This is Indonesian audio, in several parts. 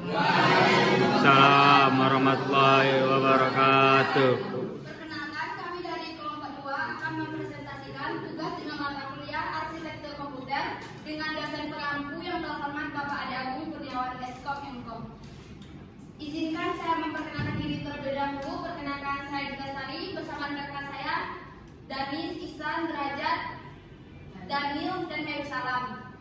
Waalaikumsalam warahmatullahi wabarakatuh. Perkenalkan, kami dari kelompok 2 akan mempresentasikan tugas dengan mata kuliah Arsitektur Komputer dengan dosen pengampu yang terhormat Bapak Ade Agung Kurniawan Eskop Mkom. Izinkan saya memperkenalkan diri terlebih dahulu. Perkenalkan, saya Dita Sari bersama rekan saya Danis, Ihsan, Derajat, Daniel, dan Heru Salam.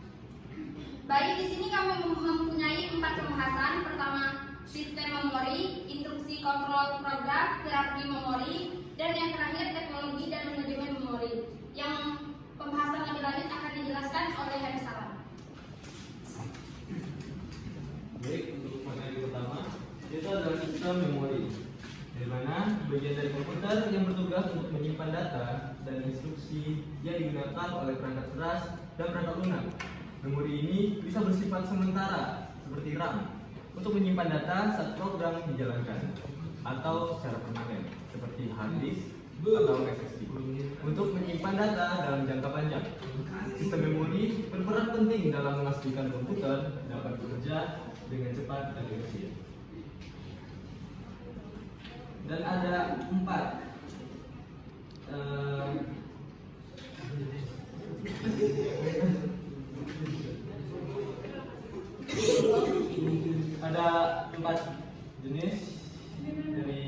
Baik, di sini kami mempunyai 4 pembahasan. Pertama, sistem memori, instruksi kontrol program, hierarki memori, dan yang terakhir teknologi dan manajemen memori. Yang pembahasan lebih lanjut akan dijelaskan oleh Heru Salam. Baik, untuk materi pertama itu adalah sistem memori, di mana bagian dari komputer yang bertugas untuk menyimpan data dan instruksi yang digunakan oleh perangkat keras dan perangkat lunak. Memori ini bisa bersifat sementara seperti RAM untuk menyimpan data saat program dijalankan, atau secara permanen seperti hard disk atau SSD untuk menyimpan data dalam jangka panjang. Sistem memori berperan penting dalam memastikan komputer dapat bekerja dengan cepat dan efisien. Dan ada 4 jenis dari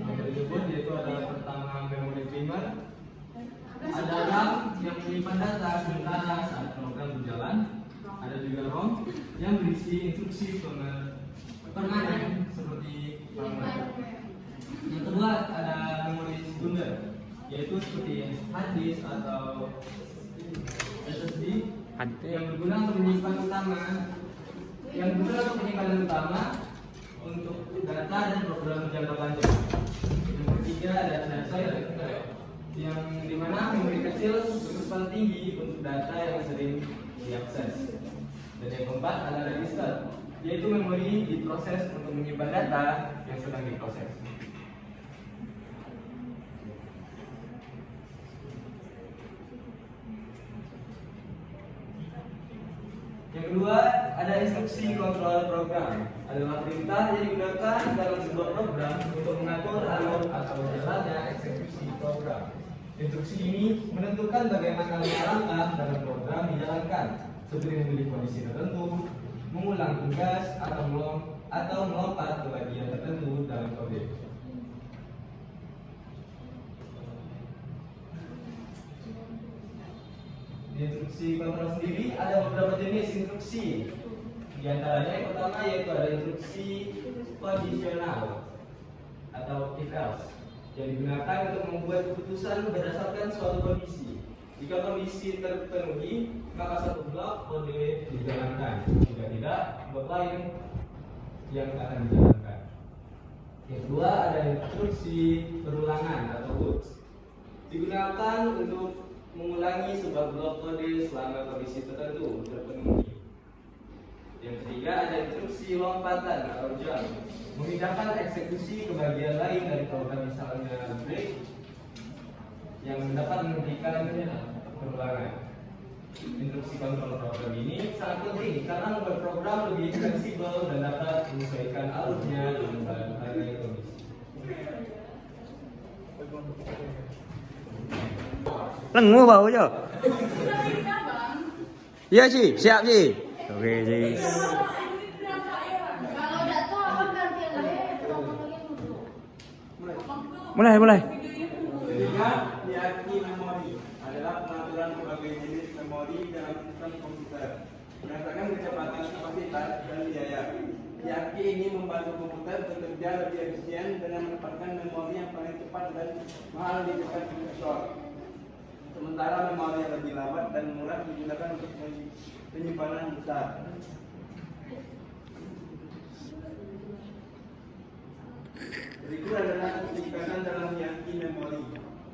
yang tersebut, yaitu ada pertama memori primer, ada RAM yang menyimpan data sementara saat program berjalan, ada juga ROM yang berisi instruksi permanen seperti firmware. Yang kedua ada memori sekunder, yaitu seperti hard disk atau SSD yang berguna untuk menyimpan penyimpanan utama untuk data dan program jangka panjang. Yang ketiga ada data yang dimana memori kecil berkecepatan tinggi untuk data yang sering diakses. Dan yang keempat ada register, yaitu memori diproses untuk menyimpan data yang sedang diproses. Yang kedua, ada instruksi kontrol program. Adalah perintah yang digunakan dalam sebuah program untuk mengatur alur atau jalannya eksekusi program. Instruksi ini menentukan bagaimana langkah dalam program dijalankan, seperti memilih kondisi tertentu, mengulang tugas, atau melompat ke bagian tertentu dalam kode. Di instruksi kontrol sendiri ada beberapa jenis instruksi. Di antaranya yang pertama yaitu ada instruksi kondisional atau if else yang digunakan untuk membuat keputusan berdasarkan suatu kondisi. Jika kondisi terpenuhi, maka satu blok kode dijalankan. Jika tidak, blok lain yang akan dijalankan. Yang kedua ada instruksi berulangan atau loops. Digunakan untuk mengulangi sebuah blok kode selama kondisi tertentu terpenuhi. Yang ketiga ada instruksi lompatan atau jump, memindahkan eksekusi ke bagian lain dari program, misalnya break, yang dapat menghentikan perulangan. Instruksi kontrol program ini sangat penting karena membuat program lebih fleksibel dan dapat menyesuaikan alurnya dengan berbagai kondisi. Lengu bau jo. Iya sih, siap sih. Oke sih. Kalau udah tuh apa ganti Mulai. Ketiga, hierarki memori adalah pengaturan berbagai jenis memori dalam sistem komputer berdasarkan kecepatan, kapasitas, dan biaya. Hierarki ini membantu komputer bekerja lebih efisien dengan menempatkan memori yang paling cepat dan mahal di dekat prosesor. Sementara memori yang lebih lambat dan murah digunakan untuk penyimpanan besar. Berikut adalah tingkatan dalam hierarki memori.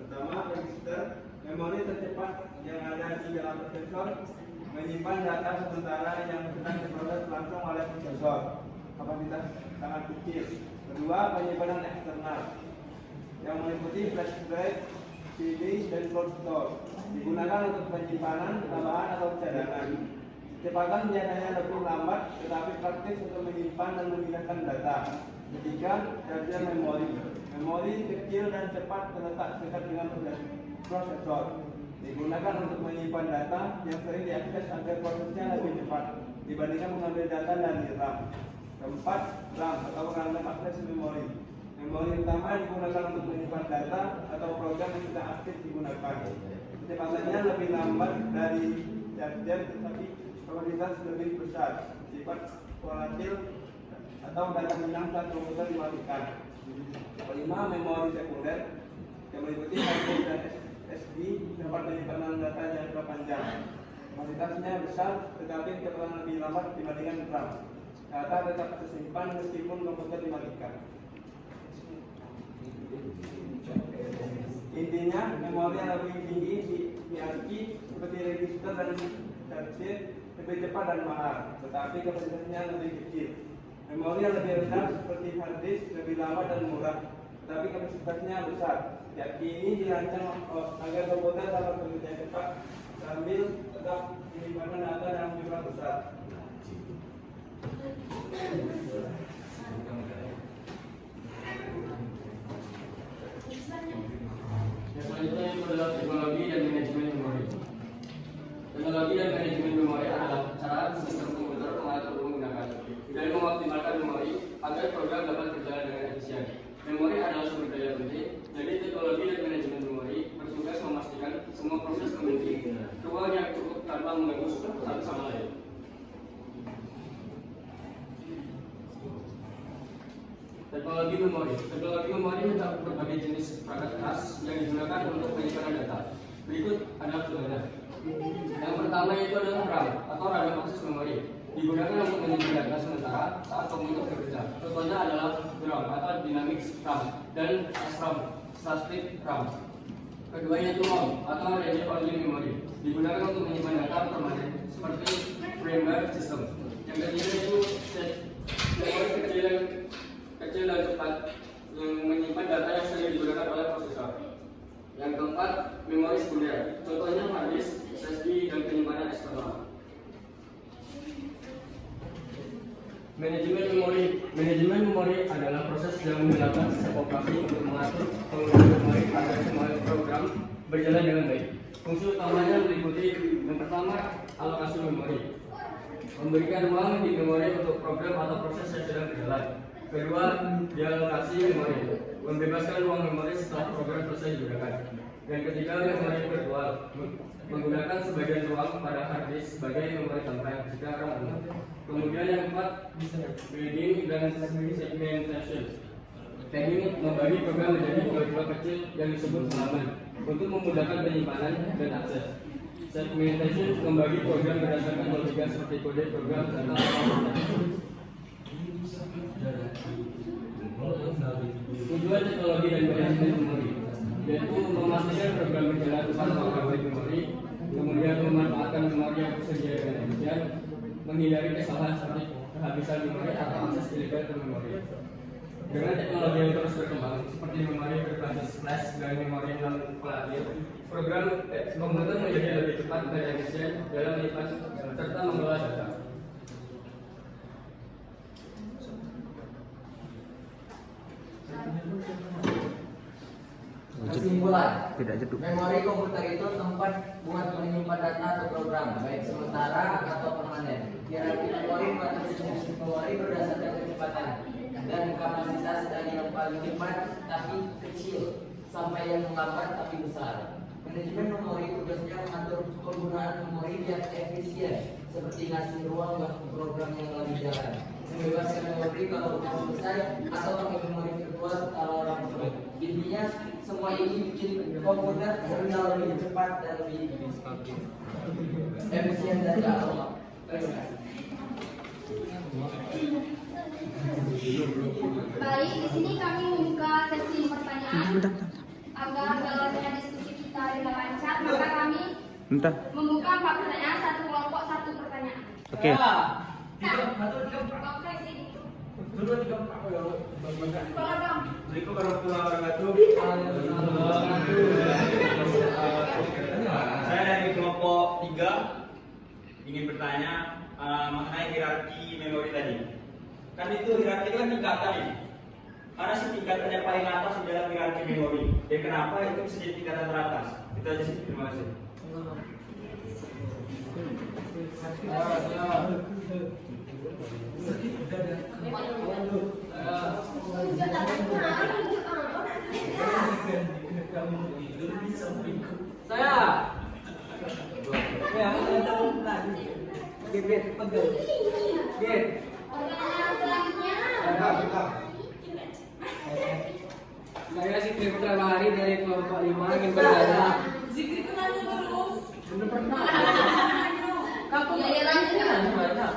Pertama, register, memori tercepat yang ada di dalam prosesor, menyimpan data sementara yang sedang diproses langsung oleh prosesor. Kapasitas sangat kecil. Kedua, penyimpanan eksternal yang meliputi flash drive, CD, dan cloud store. Digunakan untuk penyimpanan tambahan atau cadangan. Kecepatan biasanya lebih lambat, tetapi praktis untuk menyimpan dan memindahkan data. Ketiga, charger memori. Memori kecil dan cepat terletak dekat dengan prosesor. Digunakan untuk menyimpan data yang sering diakses agar prosesnya lebih cepat dibandingkan mengambil data dari RAM. Keempat, RAM atau random access memory. Memori utama digunakan untuk menyimpan data atau program yang tidak aktif digunakan. Kecepatannya lebih lambat dari charger, tetapi kapasitas lebih besar, sifat volatil atau data hilang saat komputer dimatikan. Kelima, memori sekunder yang meliputi hard disk dan SSD dapat menyimpan data jangka panjang. Kapasitasnya besar, tetapi kecepatan lebih lambat dibandingkan RAM. Data tetap tersimpan meskipun komputer dimatikan. Intinya, memori yang lebih tinggi diarki seperti register dan charger lebih cepat dan mahal, tetapi kapasitasnya lebih kecil. Memori yang lebih rendah seperti hard disk lebih lama dan murah, tetapi kapasitasnya besar. Jadi ini dirancang agar komputer dapat bekerja cepat sambil tetap menyimpan data dalam jumlah besar. Selanjutnya itu adalah teknologi dan manajemen memori. Teknologi dan manajemen memori adalah cara sistem komputer mengatur menggunakan dan mengoptimalkan memori agar program dapat berjalan dengan efisien. Memori adalah sumber daya penting, jadi teknologi dan manajemen memori bertugas memastikan semua proses memiliki ruang yang cukup tanpa mengganggu satu sama lain. Teknologi memori mencakup berbagai jenis perangkat keras yang digunakan untuk penyimpanan data. Berikut adalah contohnya. Yang pertama itu adalah RAM atau random access memory. Digunakan untuk menyimpan data sementara saat komputer bekerja. Contohnya adalah DRAM atau dynamic RAM dan SRAM, static RAM. Keduanya itu ROM atau read only memory. Digunakan untuk menyimpan data permanen seperti firmware system. Yang ketiga itu memori kecil dan cepat yang menyimpan data yang sering digunakan oleh prosesor. Yang keempat, memori sekunder. Contohnya hard disk, SSD, dan penyimpanan eksternal. Manajemen memori adalah proses yang menggunakan sistem operasi untuk mengatur penggunaan memori agar semua program berjalan dengan baik. Fungsi utamanya meliputi yang pertama, alokasi memori. Memberikan ruang di memori untuk program atau proses yang sedang berjalan. Kedua, dialokasi memori, membebaskan ruang memori setelah program selesai digunakan. Dan ketiga, memori virtual, menggunakan sebagian ruang pada hard disk sebagai memori tambahan jika RAM penuh. Kemudian yang keempat, building dan segmentation. Teknik membagi program menjadi blok-blok kecil yang disebut halaman untuk memudahkan penyimpanan dan akses. Segmentation membagi program berdasarkan logika seperti kode program atau tujuan teknologi dan manajemen memori yaitu memastikan program berjalan tanpa gangguan memori, kemudian memanfaatkan memori yang tersedia dengan efisien, menghindari kesalahan seperti kehabisan memori atau akses ilegal ke memori. Dengan teknologi yang terus berkembang seperti memori berbasis flash dan memori non volatile, program komputer menjadi lebih cepat dan efisien dalam menyimpan serta mengelola data. Kesimpulan, Tidak jeduk. memori komputer itu tempat buat menyimpan data atau program, baik sementara atau permanen. Hierarki memori mengatur fungsi memori berdasarkan kecepatan dan kapasitas dari yang paling cepat tapi kecil sampai yang lambat tapi besar. Manajemen memori tugasnya mengatur penggunaan memori biar efisien, seperti ngasih ruang buat program yang lagi jalan, membebaskan memori kalau udah selesai, atau pakai memori virtual kalau orang perlu. Intinya semua ini bikin komputer kerja lebih cepat dan lebih efisien dan gak lama. Terima kasih. Baik, di sini kami membuka sesi pertanyaan agar jalannya diskusi kita tidak lancar. Maka kami Entah. membuka 4 pertanyaan, satu kelompok 1 pertanyaan. Oke. Oke, sini. Assalamualaikum warahmatullahi wabarakatuh. Saya dari kelompok 3. ingin bertanya mengenai hierarki memori tadi. Kan itu hierarki kan tingkatan ya. Mana sih tingkatan yang paling atas di dalam hierarki memori? Dan kenapa itu bisa jadi tingkatan teratas? Itu aja sih. Terima kasih. Saya. Ya, Gebet, pegel. Gebet. Pertanyaan selanjutnya. Saya Zikri Putra Bahari dari kelompok 5 ingin bertanya. Zikri kenanya terus. Belum pernah. Kamu Ya, lanjut.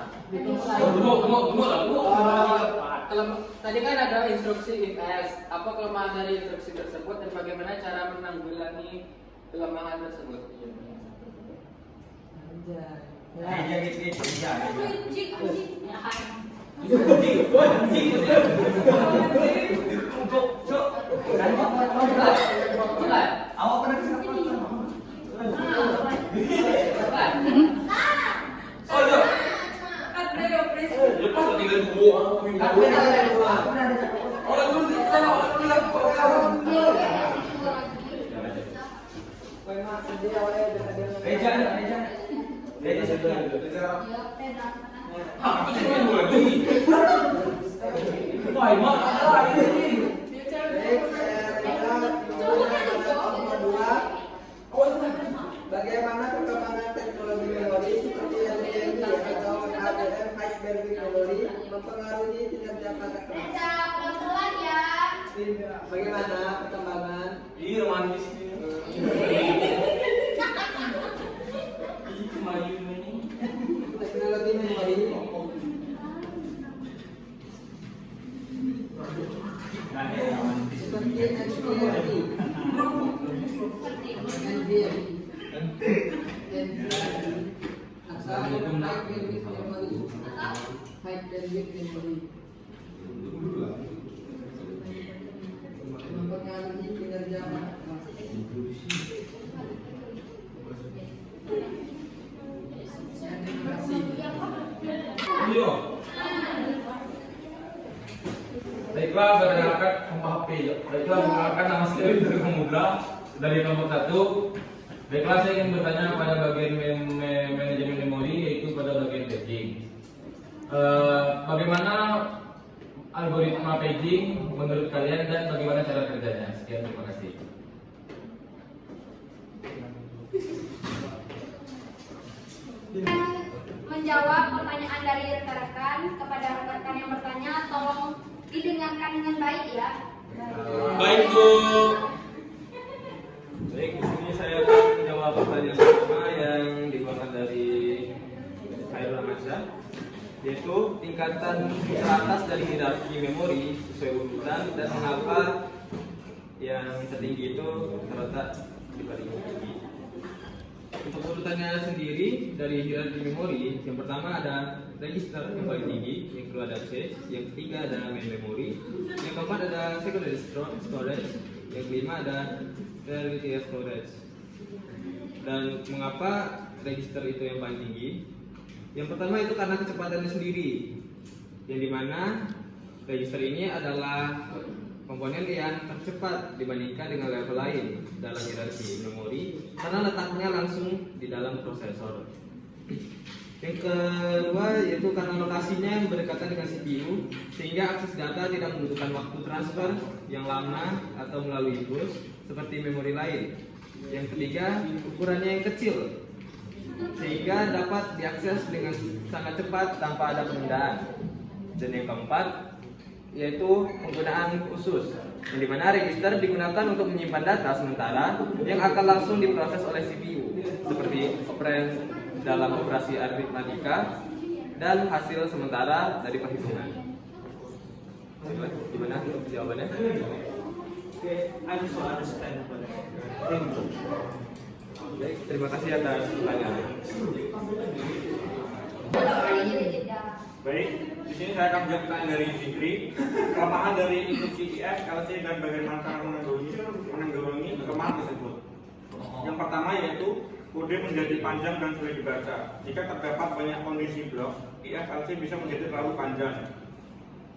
banyak. Tadi kan ada instruksi IPS. Apa kelemahan dari instruksi tersebut dan bagaimana cara menanggulangi kelemahan tersebut? Awak pernah kesana? Ada ya pres. Lepas tinggal dua. Reja sudah. Aku cuma dua lagi. Wah, mak ada ini. Bagaimana perkembangan teknologi memori seperti NVMe atau HBM High Bandwidth Memory mempengaruhi kinerja pada kelas? Reja, pelan-pelan ya. Bagaimana perkembangan Ini romantis. teknologi memori seperti NVMe atau High Bandwidth Memory mempengaruhi kinerja pada kelas. Terima kasih. Iya. Baiklah, berdasarkan HP. Baiklah, menggunakan nama sendiri dari Samudra dari nomor 1. Baiklah, saya ingin bertanya pada bagian manajemen memori, yaitu pada bagian paging. Bagaimana algoritma paging menurut kalian dan bagaimana cara kerjanya? Sekian, terima kasih. Menjawab pertanyaan dari rekan-rekan. Kepada rekan-rekan yang bertanya, tolong didengarkan dengan baik ya. Baik, Bu. Baik, di sini saya akan menjawab pertanyaan pertama yang dikeluarkan dari Khairul Amansyah, yaitu tingkatan teratas dari hierarki memori sesuai urutan dan mengapa yang tertinggi itu terletak di paling tinggi. Untuk urutannya sendiri dari hierarki memori, yang pertama ada register yang paling tinggi, yang kedua ada cache, yang ketiga ada main memory, yang keempat ada secondary storage, yang kelima ada tertiary storage. Dan mengapa register itu yang paling tinggi? Yang pertama itu karena kecepatannya sendiri, yang dimana register ini adalah komponen yang tercepat dibandingkan dengan level lain dalam hierarki memori karena letaknya langsung di dalam prosesor. Yang kedua yaitu karena lokasinya yang berdekatan dengan CPU sehingga akses data tidak membutuhkan waktu transfer yang lama atau melalui bus seperti memori lain. Yang ketiga ukurannya yang kecil sehingga dapat diakses dengan sangat cepat tanpa ada penundaan. Dan yang keempat yaitu penggunaan khusus, yang dimana register digunakan untuk menyimpan data sementara yang akan langsung diproses oleh CPU seperti operan dalam operasi aritmatika dan hasil sementara dari perhitungan. Gimana jawabannya? Baik, terima kasih atas pertanyaannya. Baik, di sini saya akan menjawab pertanyaan dari Zikri. Kelemahan dari instruksi IF, LC dan bagaimana cara menanggulangi kelemahan tersebut. Yang pertama yaitu kode menjadi panjang dan sulit dibaca. Jika terdapat banyak kondisi blok, IFLC bisa menjadi terlalu panjang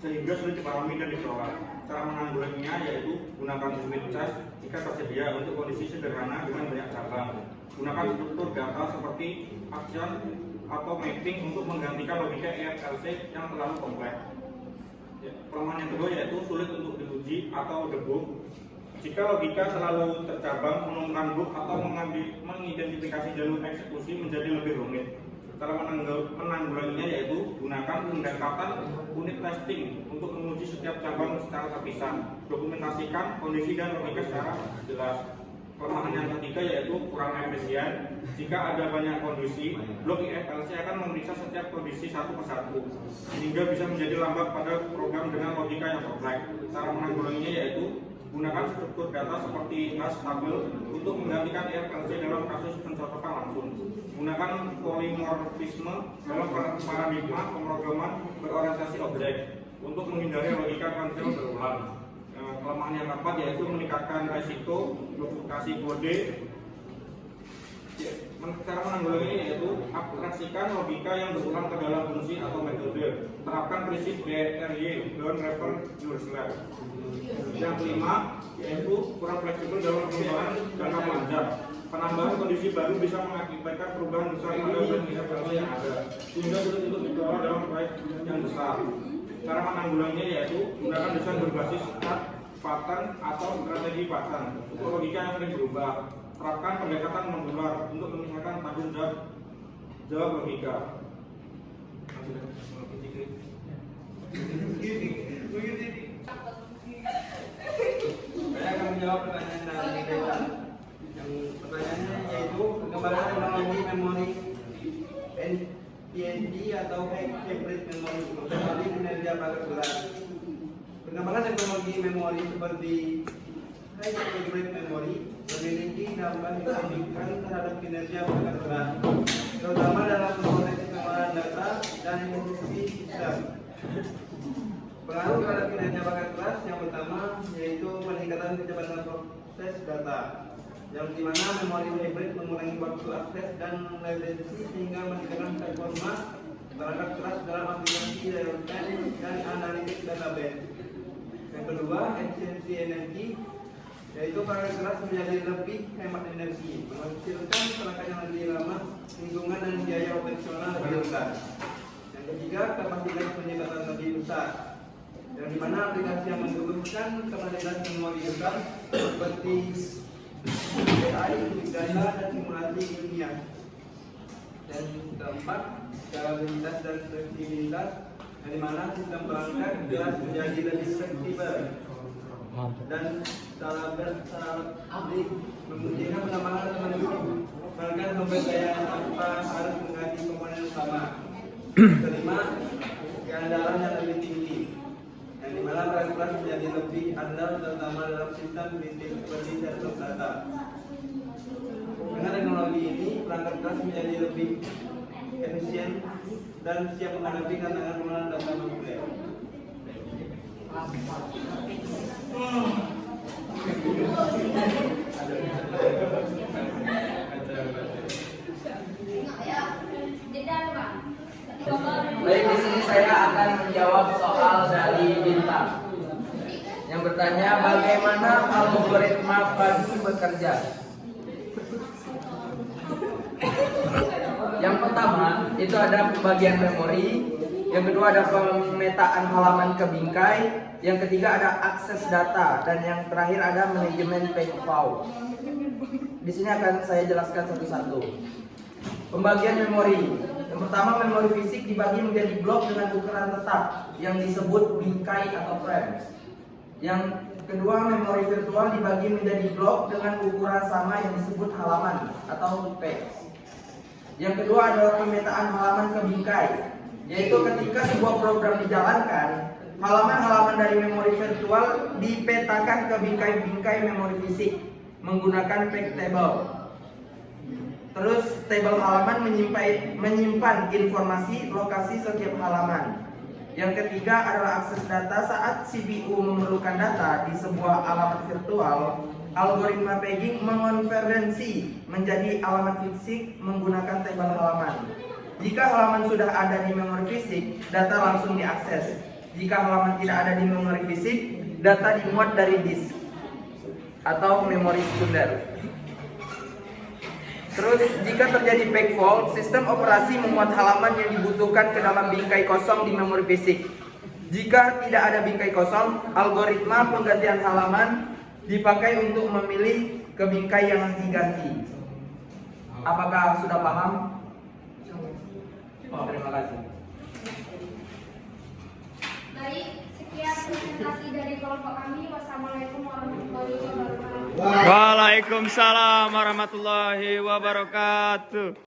sehingga sulit dipahami dan dikelola. Cara menanggulanginya yaitu gunakan unit cas jika tersedia untuk kondisi sederhana dengan banyak cabang. Gunakan struktur data seperti action atau mapping untuk menggantikan logika IFLC yang terlalu kompleks. Kelemahan yang kedua yaitu sulit untuk diuji atau debug. Jika logika selalu tercabang, menemukan bug atau mengidentifikasi jalur eksekusi menjadi lebih rumit. Cara menanggulanginya yaitu gunakan pendekatan unit testing untuk menguji setiap cabang secara terpisah. Dokumentasikan kondisi dan logika secara jelas. Kelemahan yang ketiga yaitu kurang efisien. Jika ada banyak kondisi, blok IFLC akan memeriksa setiap kondisi satu persatu, sehingga bisa menjadi lambat pada program dengan logika yang kompleks. Cara menanggulanginya yaitu gunakan struktur data seperti hash table untuk menggantikan IFLC dalam kasus pencocokan langsung. Gunakan polimorfisme dalam paradigma pemrograman berorientasi objek untuk menghindari logika konsep berulang. Kelemahan yang keempat yaitu meningkatkan resiko duplikasi kode. Cara menanggulanginya yaitu abstraksikan logika yang berulang ke dalam fungsi atau metode. Terapkan prinsip BRY, don't refer yourself. Yang kelima yaitu kurang fleksibel dalam pengembangan jangka panjang. Penambahan kondisi baru bisa mengakibatkan perubahan besar pada IFLC yang ada, sehingga sulit untuk dikelola dalam proyek yang besar. Cara menanggulanginya yaitu gunakan desain berbasis start, pattern atau strategi pattern untuk logika yang sering berubah. Terapkan pendekatan modular untuk memisahkan tanggung jawab logika. Saya akan menjawab pertanyaan dari Dewan. Yang pertanyaannya yaitu pengembangan teknologi memori NTND atau hybrid memory mempengaruhi kinerja paket berat. Pengembangan teknologi memori seperti hybrid memory memiliki dampak signifikan terhadap kinerja paket berat, terutama dalam konteks pengelolaan data dan instruksi sistem. Pengaruh terhadap kinerja paket keras yang pertama yaitu peningkatan kecepatan proses data, yang dimana memori hybrid mengurangi waktu akses dan latensi sehingga meningkatkan performa perangkat keras dalam aplikasi real-time dan analitik database. Yang kedua, efisiensi energi, yaitu perangkat keras menjadi lebih hemat energi, menghasilkan perangkat yang lebih ramah lingkungan dan biaya operasional lebih rendah. Yang ketiga, kapasitas penyimpanan lebih besar, yang dimana aplikasi yang membutuhkan kapasitas memori besar seperti AI, big data, dan simulasi ilmiah. Dan keempat, skalabilitas dan fleksibilitas, yang dimana sistem perangkat keras menjadi lebih fleksibel dan memungkinkan pengembangan teknologi perangkat pemberdayaan tanpa harus mengganti komponen utama. Kelima, keandalan yang lebih tinggi, yang dimana perangkat keras menjadi lebih andal terutama dalam sistem kritis seperti server data. Dengan teknologi ini, perangkat keras menjadi lebih efisien dan siap menghadapi tantangan pengelolaan data modular. Baik, di sini saya akan menjawab soal dari Bintang yang bertanya bagaimana algoritma bagi bekerja. Yang pertama itu ada pembagian memori, yang kedua ada pemetaan halaman ke bingkai, yang ketiga ada akses data, dan yang terakhir ada manajemen page view. Di sini akan saya jelaskan satu-satu. Pembagian memori. Yang pertama, memori fisik dibagi menjadi blok dengan ukuran tetap yang disebut bingkai atau frames. Yang kedua, memori virtual dibagi menjadi blok dengan ukuran sama yang disebut halaman atau page. Yang kedua adalah pemetaan halaman ke bingkai, yaitu ketika sebuah program dijalankan, halaman-halaman dari memori virtual dipetakan ke bingkai-bingkai memori fisik menggunakan page table. Terus tabel halaman menyimpan informasi lokasi setiap halaman. Yang ketiga adalah akses data saat CPU memerlukan data di sebuah alamat virtual. Algoritma pegging mengonvergensi menjadi alamat fisik menggunakan tabel halaman. Jika halaman sudah ada di memori fisik, data langsung diakses. Jika halaman tidak ada di memori fisik, data dimuat dari disk atau memori sekunder. Terus, jika terjadi peg fault, sistem operasi memuat halaman yang dibutuhkan ke dalam bingkai kosong di memori fisik. Jika tidak ada bingkai kosong, algoritma penggantian halaman dipakai untuk memilih ke bingkai yang diganti. Apakah sudah paham? Oh, terima kasih. Baik, sekian presentasi dari kelompok kami. Wassalamualaikum warahmatullahi wabarakatuh. Waalaikumsalam warahmatullahi wabarakatuh.